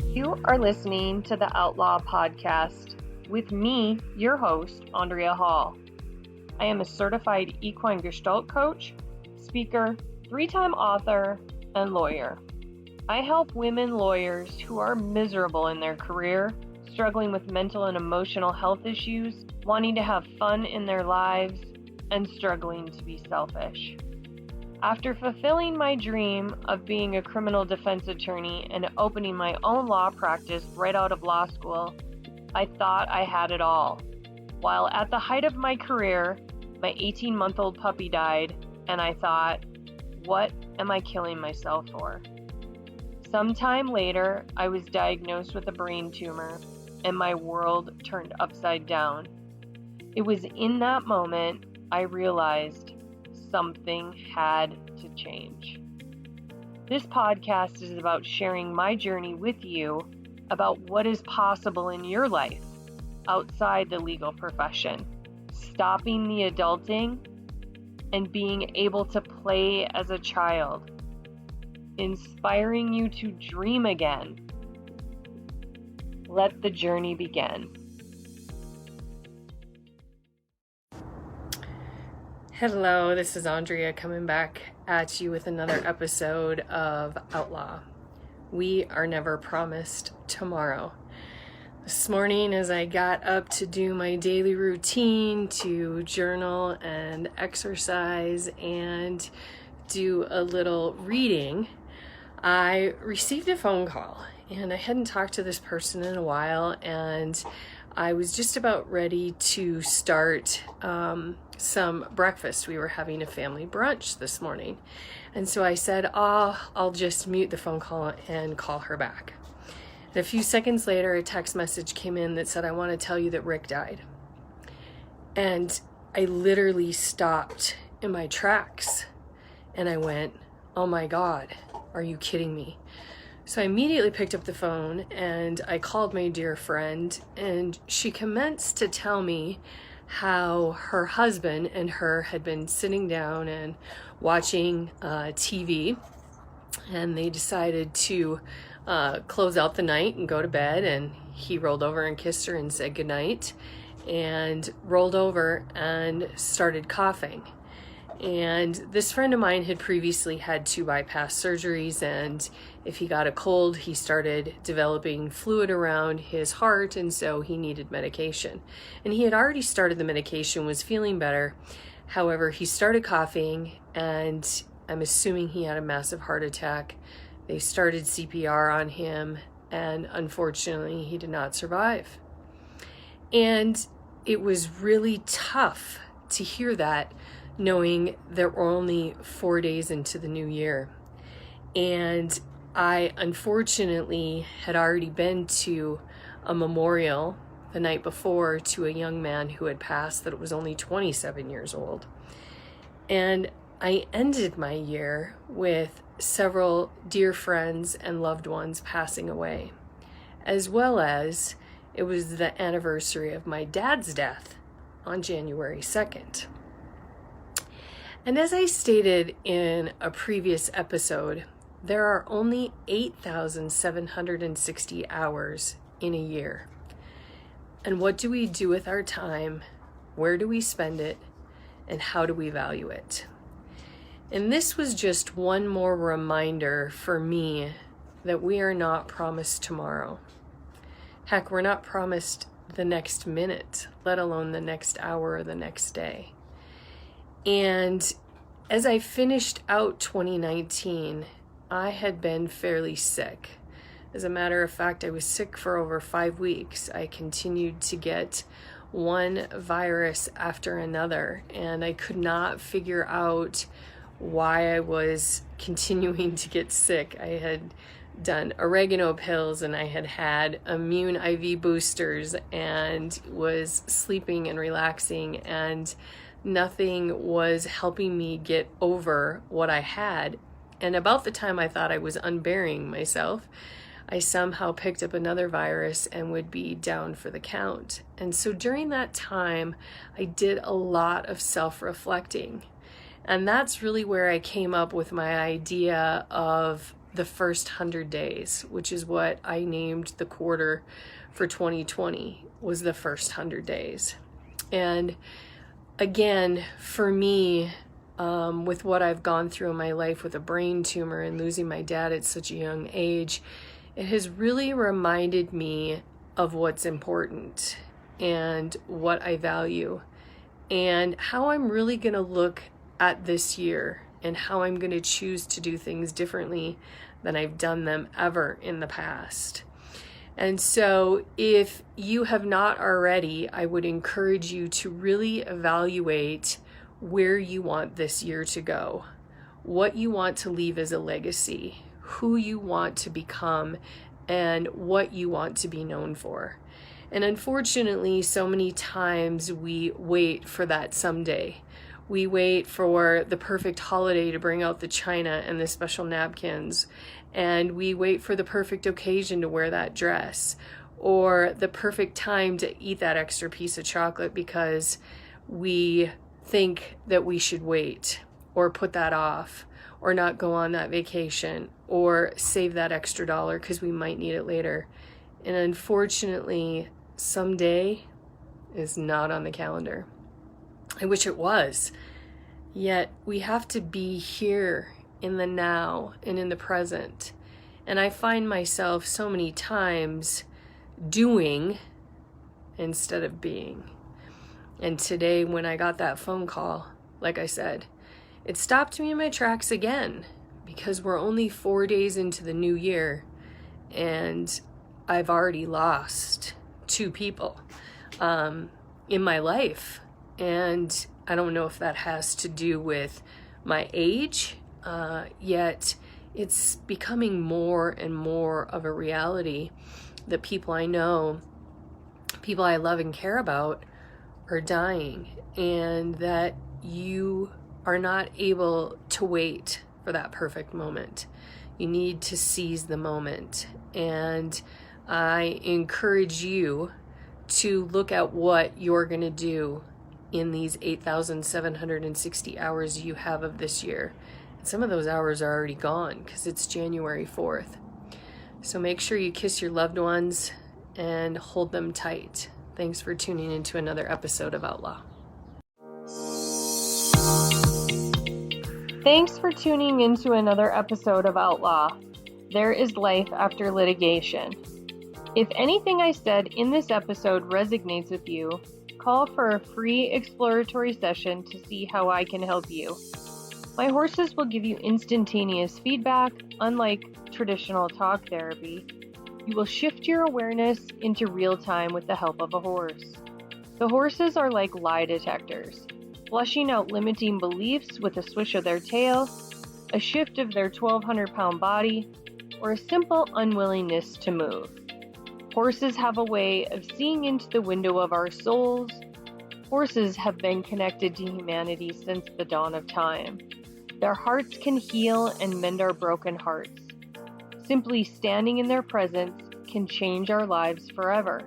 You are listening to the Outlaw Podcast with me, your host, Andrea Hall. I am a certified equine gestalt coach, speaker, 3-time author, and lawyer. I help women lawyers who are miserable in their career, struggling with mental and emotional health issues, wanting to have fun in their lives, and struggling to be selfish. After fulfilling my dream of being a criminal defense attorney and opening my own law practice right out of law school, I thought I had it all. While at the height of my career, my 18-month-old puppy died, and I thought, what am I killing myself for? Sometime later, I was diagnosed with a brain tumor, and my world turned upside down. It was in that moment I realized something had to change. This podcast is about sharing my journey with you about what is possible in your life outside the legal profession, stopping the adulting and being able to play as a child, inspiring you to dream again. Let the journey begin. Hello, this is Andrea coming back at you with another episode of Outlaw. We are never promised tomorrow. This morning, as I got up to do my daily routine, to journal and exercise and do a little reading, I received a phone call, and I hadn't talked to this person in a while, and I was just about ready to start some breakfast. We were having a family brunch this morning. And so I said, I'll just mute the phone call and call her back. And a few seconds later, a text message came in that said, I want to tell you that Rick died. And I literally stopped in my tracks. And I went, oh my God, are you kidding me? So I immediately picked up the phone and I called my dear friend, and she commenced to tell me how her husband and her had been sitting down and watching TV, and they decided to close out the night and go to bed, and he rolled over and kissed her and said goodnight and rolled over and started coughing. And this friend of mine had previously had 2 bypass surgeries, and if he got a cold, he started developing fluid around his heart, and so he needed medication. And he had already started the medication, was feeling better. However, he started coughing, and I'm assuming he had a massive heart attack. They started CPR on him, and unfortunately, he did not survive. And it was really tough to hear that, knowing that we're only 4 days into the new year. And I unfortunately had already been to a memorial the night before to a young man who had passed that was only 27 years old. And I ended my year with several dear friends and loved ones passing away, as well as it was the anniversary of my dad's death on January 2nd. And as I stated in a previous episode, there are only 8,760 hours in a year. And what do we do with our time? Where do we spend it? And how do we value it? And this was just one more reminder for me that we are not promised tomorrow. Heck, we're not promised the next minute, let alone the next hour or the next day. And as I finished out 2019, I had been fairly sick. As a matter of fact, I was sick for over 5 weeks. I continued to get one virus after another, and I could not figure out why I was continuing to get sick. I had done oregano pills, and I had had immune IV boosters and was sleeping and relaxing, and nothing was helping me get over what I had. And about the time I thought I was unburying myself, I somehow picked up another virus and would be down for the count. And so during that time, I did a lot of self-reflecting. And that's really where I came up with my idea of the first 100 days, which is what I named the quarter for 2020, was the first 100 days. And again, for me, with what I've gone through in my life with a brain tumor and losing my dad at such a young age, it has really reminded me of what's important and what I value and how I'm really going to look at this year and how I'm going to choose to do things differently than I've done them ever in the past. And so if you have not already, I would encourage you to really evaluate where you want this year to go, what you want to leave as a legacy, who you want to become, and what you want to be known for. And unfortunately, so many times we wait for that someday. We wait for the perfect holiday to bring out the china and the special napkins. And we wait for the perfect occasion to wear that dress, or the perfect time to eat that extra piece of chocolate because we think that we should wait, or put that off, or not go on that vacation, or save that extra dollar because we might need it later. And unfortunately, someday is not on the calendar. I wish it was. Yet we have to be here in the now and in the present. And I find myself so many times doing instead of being. And today when I got that phone call, like I said, it stopped me in my tracks again, because we're only 4 days into the new year and I've already lost 2 people in my life. And I don't know if that has to do with my age, yet it's becoming more and more of a reality that people I know, people I love and care about, are dying, and that you are not able to wait for that perfect moment. You need to seize the moment. And I encourage you to look at what you're going to do in these 8,760 hours you have of this year. And some of those hours are already gone because it's January 4th. So make sure you kiss your loved ones and hold them tight. Thanks for tuning into another episode of Outlaw. Thanks for tuning into another episode of Outlaw. There is life after litigation. If anything I said in this episode resonates with you, call for a free exploratory session to see how I can help you. My horses will give you instantaneous feedback, unlike traditional talk therapy. You will shift your awareness into real time with the help of a horse. The horses are like lie detectors, flushing out limiting beliefs with a swish of their tail, a shift of their 1,200-pound body, or a simple unwillingness to move. Horses have a way of seeing into the window of our souls. Horses have been connected to humanity since the dawn of time. Their hearts can heal and mend our broken hearts. Simply standing in their presence can change our lives forever,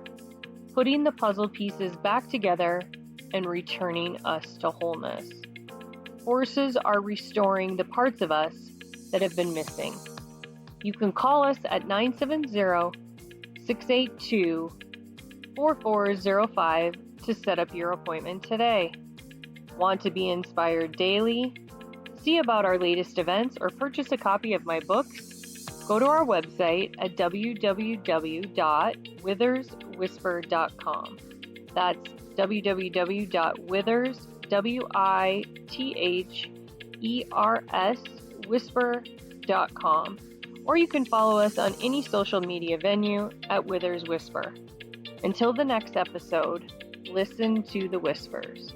putting the puzzle pieces back together and returning us to wholeness. Horses are restoring the parts of us that have been missing. You can call us at 970-682-4405 to set up your appointment today. Want to be inspired daily? See about our latest events or purchase a copy of my books? Go to our website at www.witherswhisper.com. That's www.witherswhisper.com. Or you can follow us on any social media venue at Withers Whisper. Until the next episode, listen to the whispers.